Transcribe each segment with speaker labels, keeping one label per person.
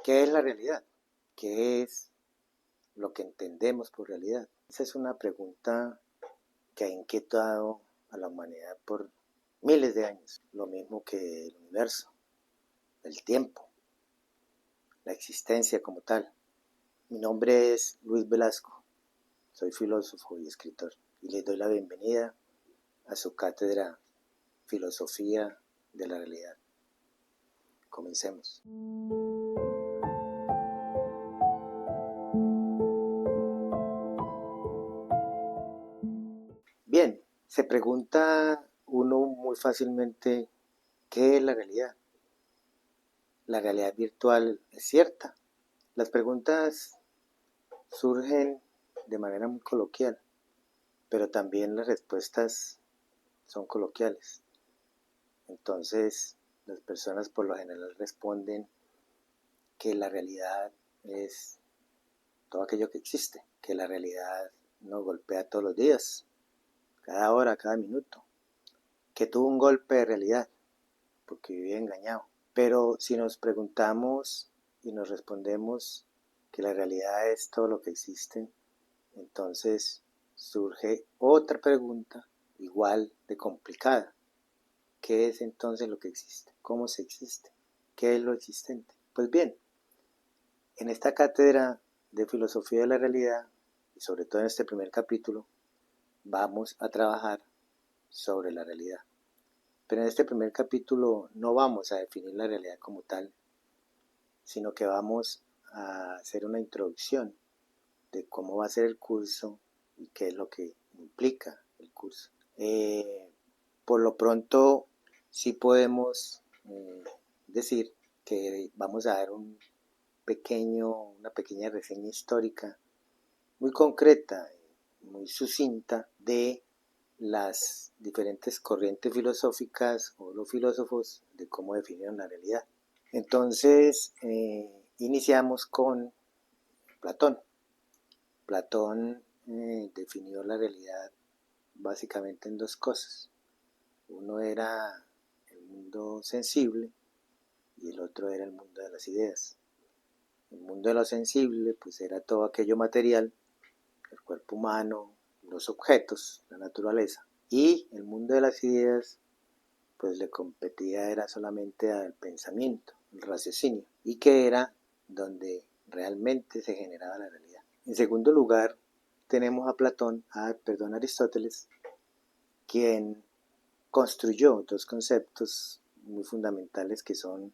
Speaker 1: ¿Qué es la realidad? ¿Qué es lo que entendemos por realidad? Esa es una pregunta que ha inquietado a la humanidad por miles de años, lo mismo que el universo, el tiempo, la existencia como tal. Mi nombre es Luis Velasco, soy filósofo y escritor y les doy la bienvenida a su cátedra Filosofía de la Realidad. Comencemos. Bien, se pregunta uno muy fácilmente, ¿qué es la realidad? La realidad virtual es cierta. Las preguntas surgen de manera muy coloquial, pero también las respuestas son coloquiales. Entonces, las personas por lo general responden que la realidad es todo aquello que existe, que la realidad nos golpea todos los días, cada hora, cada minuto, que tuvo un golpe de realidad porque vivía engañado. Pero si nos preguntamos y nos respondemos que la realidad es todo lo que existe, entonces surge otra pregunta igual de complicada. ¿Qué es entonces lo que existe? ¿Cómo se existe? ¿Qué es lo existente? Pues bien, en esta cátedra de filosofía de la realidad, y sobre todo en este primer capítulo, vamos a trabajar sobre la realidad. Pero en este primer capítulo no vamos a definir la realidad como tal, sino que vamos a hacer una introducción de cómo va a ser el curso y qué es lo que implica el curso. Por lo pronto, sí podemos decir que vamos a dar una pequeña reseña histórica muy concreta, muy sucinta de las diferentes corrientes filosóficas o los filósofos de cómo definieron la realidad. Entonces, iniciamos con Platón. Platón definió la realidad básicamente en dos cosas. Uno era el mundo sensible y el otro era el mundo de las ideas. El mundo de lo sensible pues era todo aquello material, el cuerpo humano, los objetos, la naturaleza. Y el mundo de las ideas pues le competía era solamente al pensamiento, el raciocinio, y que era donde realmente se generaba la realidad. En segundo lugar, tenemos a Aristóteles, quien construyó dos conceptos muy fundamentales que son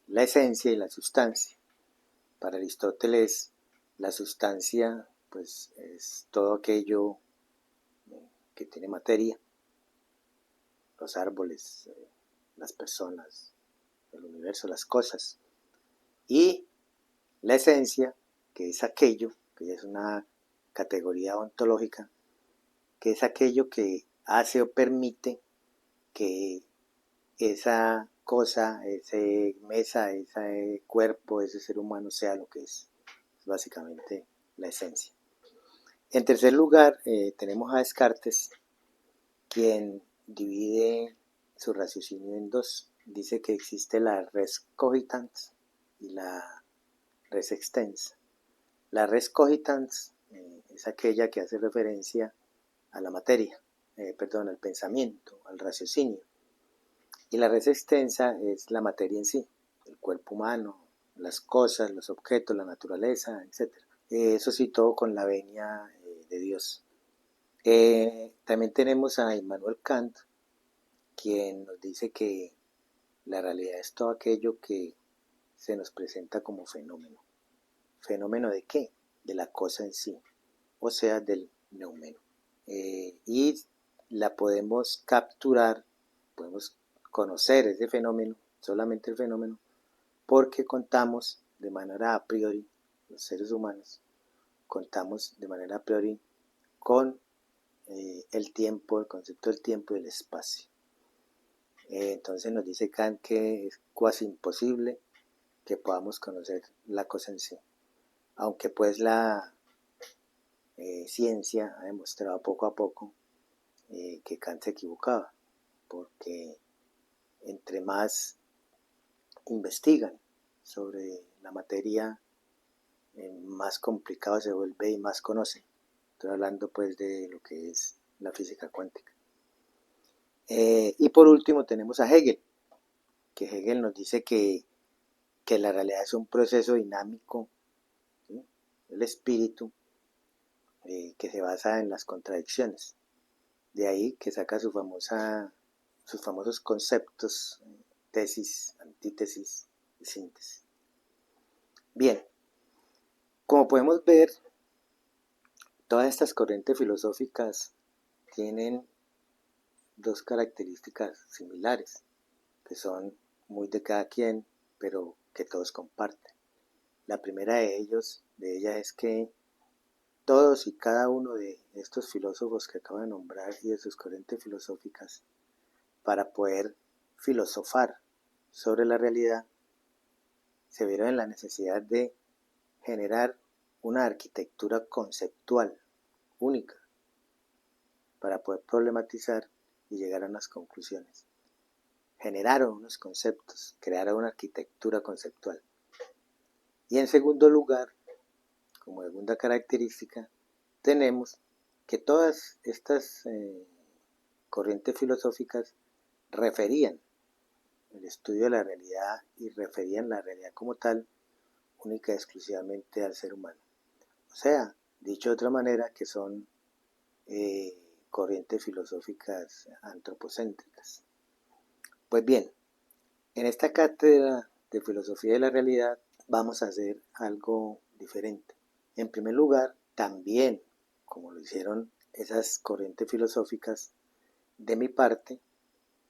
Speaker 1: la esencia y la sustancia. Para Aristóteles, la sustancia pues, es todo aquello que tiene materia, los árboles, las personas, el universo, las cosas. Y la esencia, que es aquello, que es una categoría ontológica, que es aquello que hace o permite que esa cosa, ese mesa, ese cuerpo, ese ser humano sea lo que es básicamente la esencia. En tercer lugar, tenemos a Descartes, quien divide su raciocinio en dos. Dice que existe la res cogitans y la res extensa. La res cogitans es aquella que hace referencia a la materia, al pensamiento, al raciocinio. Y la res extensa es la materia en sí, el cuerpo humano, las cosas, los objetos, la naturaleza, etc. Eso sí, todo con la venia de Dios. También tenemos a Immanuel Kant, quien nos dice que la realidad es todo aquello que se nos presenta como fenómeno. ¿Fenómeno de qué? De la cosa en sí, o sea, del neumeno. Y la podemos capturar, podemos conocer ese fenómeno, solamente el fenómeno, porque contamos de manera a priori, los seres humanos, contamos de manera a priori con el tiempo, el concepto del tiempo y el espacio. Entonces nos dice Kant que es casi imposible que podamos conocer la cosa en sí, aunque pues la ciencia ha demostrado poco a poco que Kant se equivocaba, porque entre más investigan sobre la materia, más complicado se vuelve y más conoce. Estoy hablando pues de lo que es la física cuántica. Y por último tenemos a Hegel, que Hegel nos dice que la realidad es un proceso dinámico, ¿sí? El espíritu, que se basa en las contradicciones. De ahí que saca sus famosos conceptos, tesis, antítesis y síntesis. Bien, como podemos ver, todas estas corrientes filosóficas tienen dos características similares, que son muy de cada quien, pero que todos comparten. La primera de ellas es que todos y cada uno de estos filósofos que acabo de nombrar y de sus corrientes filosóficas, para poder filosofar sobre la realidad, se vieron en la necesidad de generar una arquitectura conceptual única para poder problematizar y llegar a unas conclusiones. Generaron unos conceptos, crearon una arquitectura conceptual. Y en segundo lugar, como segunda característica, tenemos que todas estas corrientes filosóficas referían el estudio de la realidad y referían la realidad como tal única y exclusivamente al ser humano. O sea, dicho de otra manera, que son corrientes filosóficas antropocéntricas. Pues bien, en esta cátedra de filosofía de la realidad vamos a hacer algo diferente. En primer lugar, también, como lo hicieron esas corrientes filosóficas, de mi parte,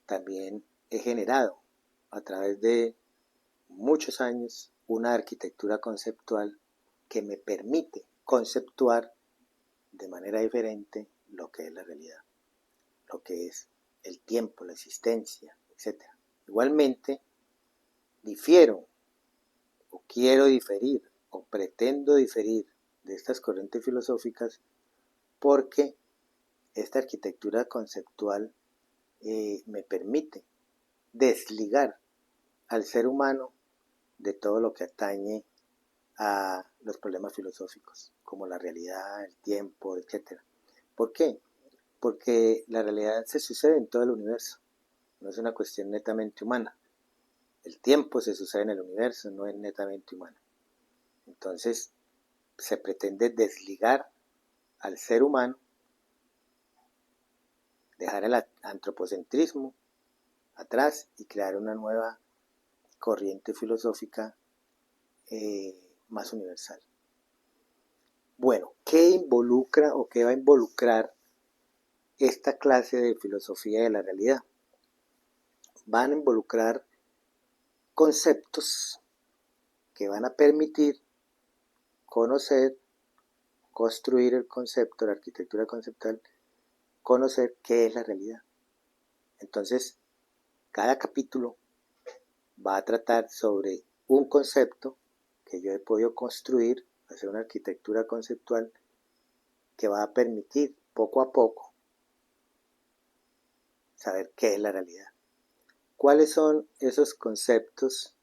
Speaker 1: también he generado a través de muchos años una arquitectura conceptual que me permite conceptuar de manera diferente lo que es la realidad, lo que es el tiempo, la existencia, etc. Igualmente, difiero o quiero diferir o pretendo diferir de estas corrientes filosóficas porque esta arquitectura conceptual me permite desligar al ser humano de todo lo que atañe a los problemas filosóficos, como la realidad, el tiempo, etc. ¿Por qué? Porque la realidad se sucede en todo el universo, no es una cuestión netamente humana. El tiempo se sucede en el universo, no es netamente humano. Entonces, se pretende desligar al ser humano, dejar el antropocentrismo atrás y crear una nueva corriente filosófica más universal. Bueno, ¿qué involucra o qué va a involucrar esta clase de filosofía de la realidad? Van a involucrar conceptos que van a permitir conocer, construir el concepto, la arquitectura conceptual, conocer qué es la realidad. Entonces, cada capítulo va a tratar sobre un concepto que yo he podido construir, hacer una arquitectura conceptual que va a permitir poco a poco saber qué es la realidad. ¿Cuáles son esos conceptos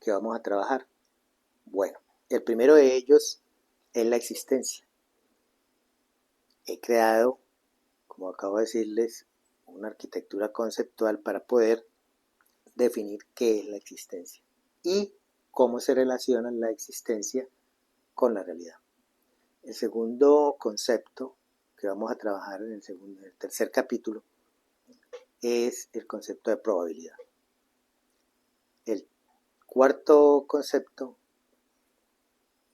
Speaker 1: que vamos a trabajar? Bueno, el primero de ellos es la existencia. He creado, como acabo de decirles, una arquitectura conceptual para poder definir qué es la existencia y cómo se relaciona la existencia con la realidad. El segundo concepto que vamos a trabajar en el tercer capítulo es el concepto de probabilidad. El cuarto concepto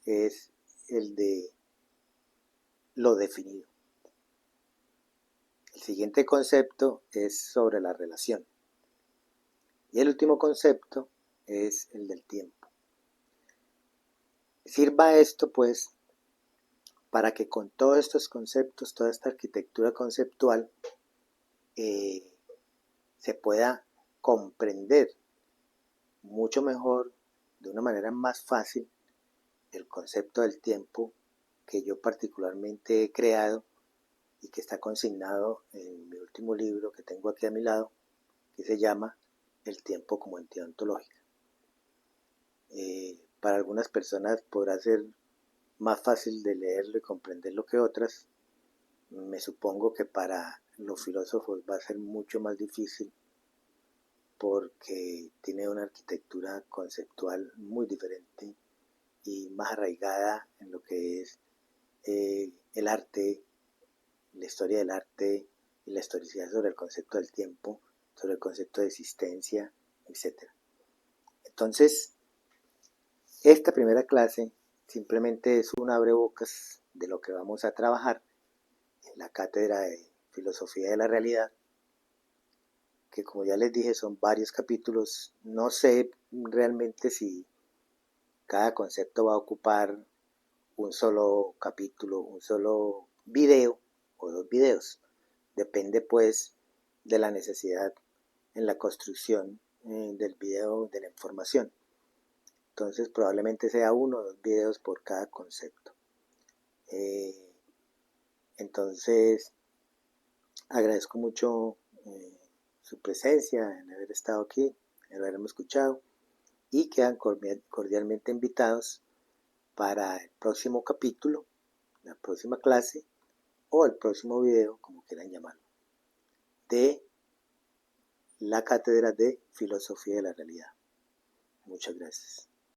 Speaker 1: es el de lo definido. El siguiente concepto es sobre la relación. Y el último concepto es el del tiempo. Sirva esto pues para que con todos estos conceptos, toda esta arquitectura conceptual, se pueda comprender mucho mejor, de una manera más fácil, el concepto del tiempo que yo particularmente he creado y que está consignado en mi último libro que tengo aquí a mi lado, que se llama El tiempo como entidad ontológica. para algunas personas podrá ser más fácil de leerlo y comprenderlo que otras. Me supongo que para los filósofos va a ser mucho más difícil porque tiene una arquitectura conceptual muy diferente y más arraigada en lo que es el arte, la historia del arte y la historicidad sobre el concepto del tiempo, sobre el concepto de existencia, etc. Entonces, esta primera clase simplemente es un abrebocas de lo que vamos a trabajar en la cátedra de Filosofía de la Realidad, que como ya les dije son varios capítulos. No sé realmente si cada concepto va a ocupar un solo capítulo, un solo video o dos videos. Depende pues de la necesidad en la construcción del video, de la información. Entonces probablemente sea uno o dos videos por cada concepto. Entonces agradezco mucho su presencia, en haber estado aquí, en haberme escuchado, y quedan cordialmente invitados para el próximo capítulo, la próxima clase o el próximo video, como quieran llamarlo, de la cátedra de Filosofía de la Realidad. Muchas gracias.